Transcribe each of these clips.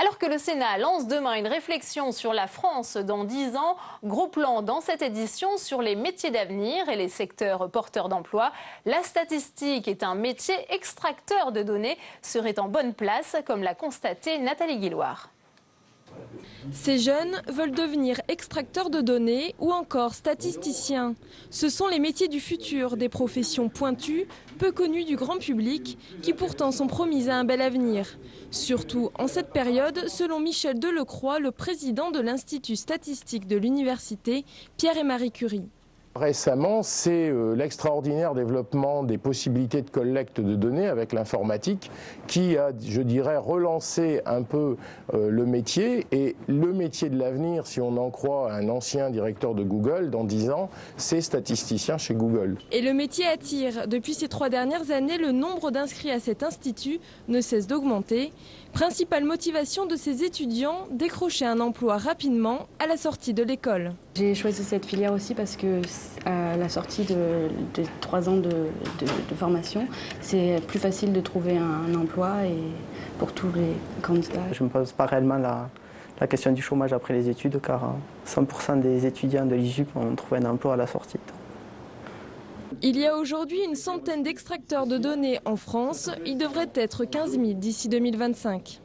Alors que le Sénat lance demain une réflexion sur la France dans 10 ans, gros plan dans cette édition sur les métiers d'avenir et les secteurs porteurs d'emploi. La statistique est un métier extracteur de données, serait en bonne place, comme l'a constaté Nathalie Guilloire. Ces jeunes veulent devenir extracteurs de données ou encore statisticiens. Ce sont les métiers du futur, des professions pointues, peu connues du grand public, qui pourtant sont promises à un bel avenir. Surtout en cette période, selon Michel Delecroix, le président de l'Institut statistique de l'université Pierre et Marie Curie. Récemment, c'est l'extraordinaire développement des possibilités de collecte de données avec l'informatique qui a, je dirais, relancé un peu le métier. Et le métier de l'avenir, si on en croit un ancien directeur de Google, dans 10 ans, c'est statisticien chez Google. Et le métier attire. Depuis ces 3 dernières années, le nombre d'inscrits à cet institut ne cesse d'augmenter. Principale motivation de ces étudiants, décrocher un emploi rapidement à la sortie de l'école. J'ai choisi cette filière aussi parce que à la sortie de 3 ans de formation, c'est plus facile de trouver un emploi et pour tous les candidats. Je ne me pose pas réellement la question du chômage après les études car 100% des étudiants de l'IJUP ont trouvé un emploi à la sortie. Il y a aujourd'hui une centaine d'extracteurs de données en France. Il devrait être 15 000 d'ici 2025.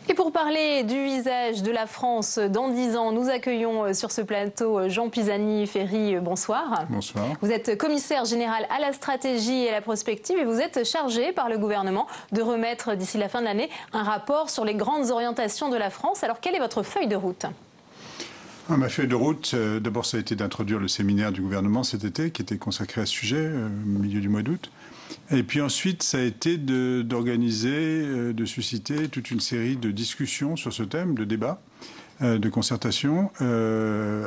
Et pour parler du visage de la France dans 10 ans, nous accueillons sur ce plateau Jean Pisani-Ferry. Bonsoir. Bonsoir. Vous êtes commissaire général à la stratégie et à la prospective et vous êtes chargé par le gouvernement de remettre d'ici la fin de l'année un rapport sur les grandes orientations de la France. Alors quelle est votre feuille de route ? Ma feuille de route, d'abord ça a été d'introduire le séminaire du gouvernement cet été qui était consacré à ce sujet au milieu du mois d'août. Et puis ensuite ça a été d'organiser, de susciter toute une série de discussions sur ce thème, de débats, de concertation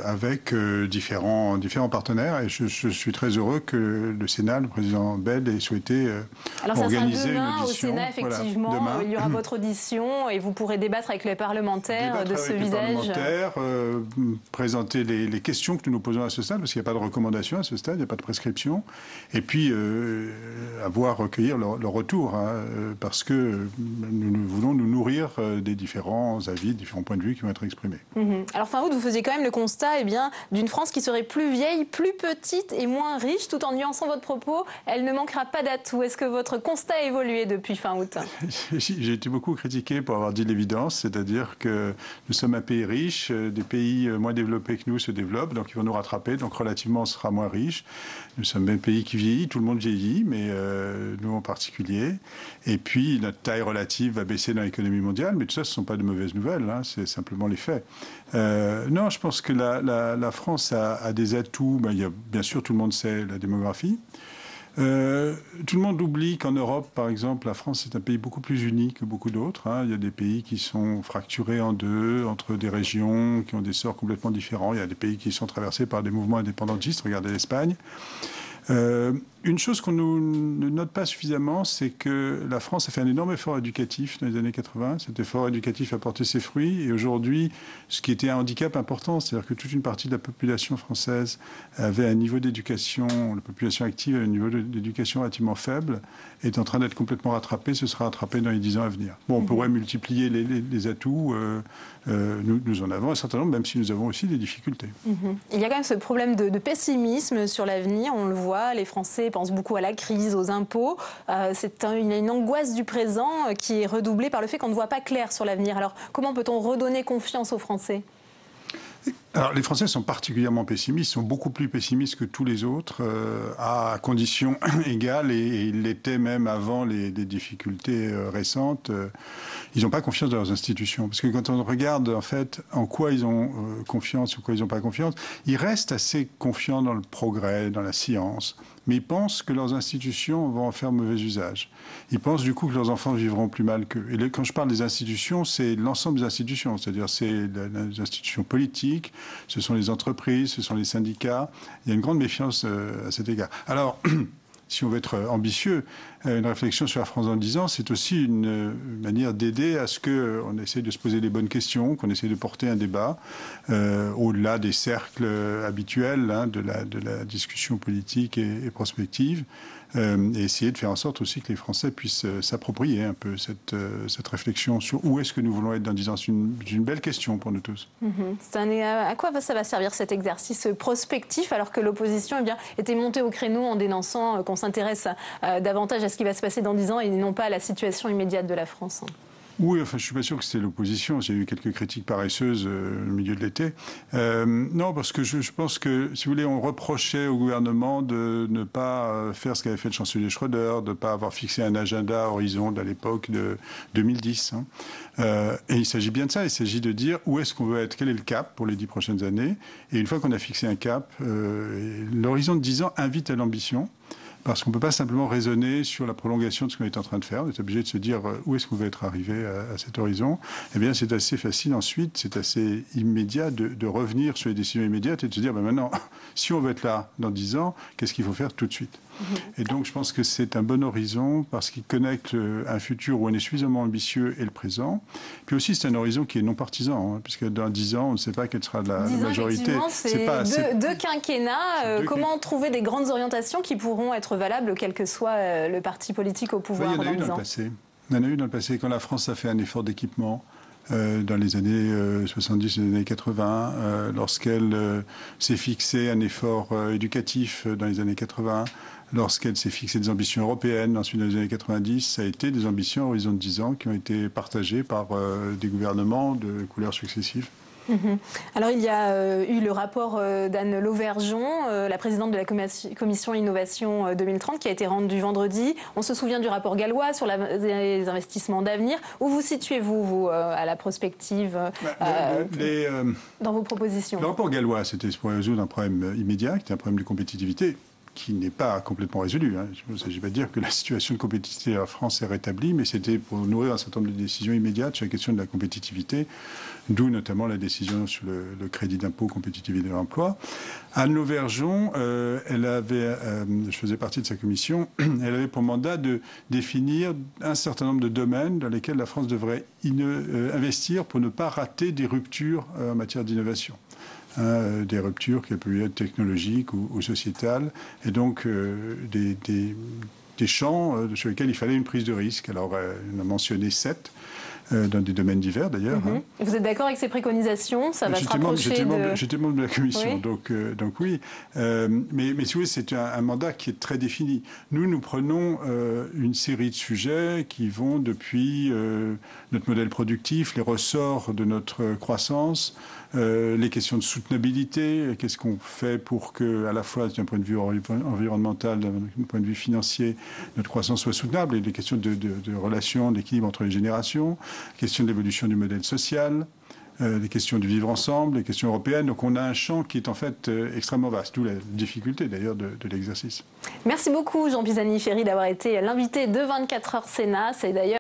avec différents partenaires. Et je suis très heureux que le Sénat, le président Bède, ait souhaité organiser une audition. Alors ça sera demain au Sénat, effectivement. Voilà, demain. Il y aura votre audition et vous pourrez débattre avec les parlementaires de ce visage. Présenter les questions que nous nous posons à ce stade, parce qu'il n'y a pas de recommandations à ce stade, il n'y a pas de prescription. Et puis recueillir leur retour, parce que nous voulons nous nourrir des différents avis, différents points de vue qui vont être exprimés. Alors fin août, vous faisiez quand même le constat d'une France qui serait plus vieille, plus petite et moins riche, tout en nuançant votre propos. Elle ne manquera pas d'atouts. Est-ce que votre constat a évolué depuis fin août ? J'ai été beaucoup critiqué pour avoir dit l'évidence, c'est-à-dire que nous sommes un pays riche, des pays moins développés que nous se développent, donc ils vont nous rattraper, donc relativement on sera moins riche. Nous sommes un pays qui vieillit, tout le monde vieillit, mais nous en particulier. Et puis notre taille relative va baisser dans l'économie mondiale, mais tout ça, ce ne sont pas de mauvaises nouvelles, c'est simplement les faits. Non, je pense que la France a des atouts. Il y a, bien sûr, tout le monde sait la démographie. Tout le monde oublie qu'en Europe, par exemple, la France est un pays beaucoup plus uni que beaucoup d'autres. Il y a des pays qui sont fracturés en deux, entre des régions qui ont des sorts complètement différents. Il y a des pays qui sont traversés par des mouvements indépendantistes. Regardez l'Espagne. Une chose qu'on ne note pas suffisamment, c'est que la France a fait un énorme effort éducatif dans les années 80. Cet effort éducatif a porté ses fruits. Et aujourd'hui, ce qui était un handicap important, c'est-à-dire que toute une partie de la population française avait un niveau d'éducation, la population active avait un niveau d'éducation relativement faible, est en train d'être complètement rattrapé. Ce sera rattrapé dans les 10 ans à venir. Bon, on pourrait multiplier les atouts. Nous en avons un certain nombre, même si nous avons aussi des difficultés. Il y a quand même ce problème de pessimisme sur l'avenir. On le voit, les Français pensent beaucoup à la crise, aux impôts. Il y a une angoisse du présent qui est redoublée par le fait qu'on ne voit pas clair sur l'avenir. Alors, comment peut-on redonner confiance aux Français ? Alors, les Français sont particulièrement pessimistes, sont beaucoup plus pessimistes que tous les autres, à conditions égales, et ils l'étaient même avant les difficultés récentes. Ils n'ont pas confiance dans leurs institutions. Parce que quand on regarde, en fait, en quoi ils ont confiance, en quoi ils n'ont pas confiance, ils restent assez confiants dans le progrès, dans la science, mais ils pensent que leurs institutions vont en faire mauvais usage. Ils pensent du coup que leurs enfants vivront plus mal qu'eux. Et quand je parle des institutions, c'est l'ensemble des institutions, c'est-à-dire c'est les institutions politiques, ce sont les entreprises, ce sont les syndicats. Il y a une grande méfiance à cet égard. Alors, si on veut être ambitieux, une réflexion sur la France dans 10 ans, c'est aussi une manière d'aider à ce qu'on essaye de se poser les bonnes questions, qu'on essaye de porter un débat au-delà des cercles habituels de la discussion politique et prospective. et essayer de faire en sorte aussi que les Français puissent s'approprier un peu cette réflexion sur où est-ce que nous voulons être dans 10 ans. C'est une belle question pour nous tous. À quoi ça va servir cet exercice prospectif alors que l'opposition était montée au créneau en dénonçant qu'on s'intéresse davantage à ce qui va se passer dans 10 ans et non pas à la situation immédiate de la France? Oui, enfin, je ne suis pas sûr que c'était l'opposition. Il y a eu quelques critiques paresseuses au milieu de l'été. Non, parce que je pense que, si vous voulez, on reprochait au gouvernement de ne pas faire ce qu'avait fait le chancelier Schröder, de ne pas avoir fixé un agenda horizon à l'époque de 2010. Et il s'agit bien de ça. Il s'agit de dire où est-ce qu'on veut être, quel est le cap pour les 10 prochaines années. Et une fois qu'on a fixé un cap, l'horizon de 10 ans invite à l'ambition. Parce qu'on ne peut pas simplement raisonner sur la prolongation de ce qu'on est en train de faire. On est obligé de se dire où est-ce qu'on va être arrivé à cet horizon. Eh bien, c'est assez facile ensuite, c'est assez immédiat de revenir sur les décisions immédiates et de se dire, maintenant, si on veut être là dans 10 ans, qu'est-ce qu'il faut faire tout de suite? Et donc, je pense que c'est un bon horizon parce qu'il connecte un futur où on est suffisamment ambitieux et le présent. Puis aussi, c'est un horizon qui est non partisan, puisque dans 10 ans, on ne sait pas quelle sera la majorité. C'est deux quinquennats. Comment trouver des grandes orientations qui pourront être valables, quel que soit le parti politique au pouvoir dans 10 ans? Il y en a eu dans le passé. Quand la France a fait un effort d'équipement, dans les années 70 et les années 80, lorsqu'elle s'est fixé un effort éducatif dans les années 80, lorsqu'elle s'est fixé des ambitions européennes, ensuite dans les années 90, ça a été des ambitions à horizon de 10 ans qui ont été partagées par des gouvernements de couleurs successives. Alors il y a eu le rapport d'Anne Lauvergeon, la présidente de la commission Innovation 2030, qui a été rendu vendredi. On se souvient du rapport Gallois sur les investissements d'avenir. Où vous situez-vous, vous, à la prospective dans vos propositions? Le rapport Gallois, c'était pour résoudre un problème immédiat, qui était un problème de compétitivité, qui n'est pas complètement résolu. Il ne s'agit pas de dire que la situation de compétitivité en France est rétablie, mais c'était pour nourrir un certain nombre de décisions immédiates sur la question de la compétitivité, d'où notamment la décision sur le crédit d'impôt compétitivité de l'emploi. Anne Lauvergeon, je faisais partie de sa commission, elle avait pour mandat de définir un certain nombre de domaines dans lesquels la France devrait investir pour ne pas rater des ruptures en matière d'innovation. Des ruptures qui peuvent être technologiques ou sociétales, et donc des champs sur lesquels il fallait une prise de risque. Alors, on a mentionné 7, dans des domaines divers d'ailleurs. Vous êtes d'accord avec ces préconisations? Ça va se rapprocher J'étais membre de la commission, oui. donc oui. Mais si vous voulez, c'est un mandat qui est très défini. Nous prenons une série de sujets qui vont depuis notre modèle productif, les ressorts de notre croissance, les questions de soutenabilité, qu'est-ce qu'on fait pour que, à la fois d'un point de vue environnemental, d'un point de vue financier, notre croissance soit soutenable, et les questions de relations, d'équilibre entre les générations, question de l'évolution du modèle social, les questions du vivre ensemble, les questions européennes. Donc on a un champ qui est en fait extrêmement vaste, d'où la difficulté d'ailleurs de l'exercice. Merci beaucoup Jean Pisani-Ferry d'avoir été l'invité de 24 heures Sénat. C'est d'ailleurs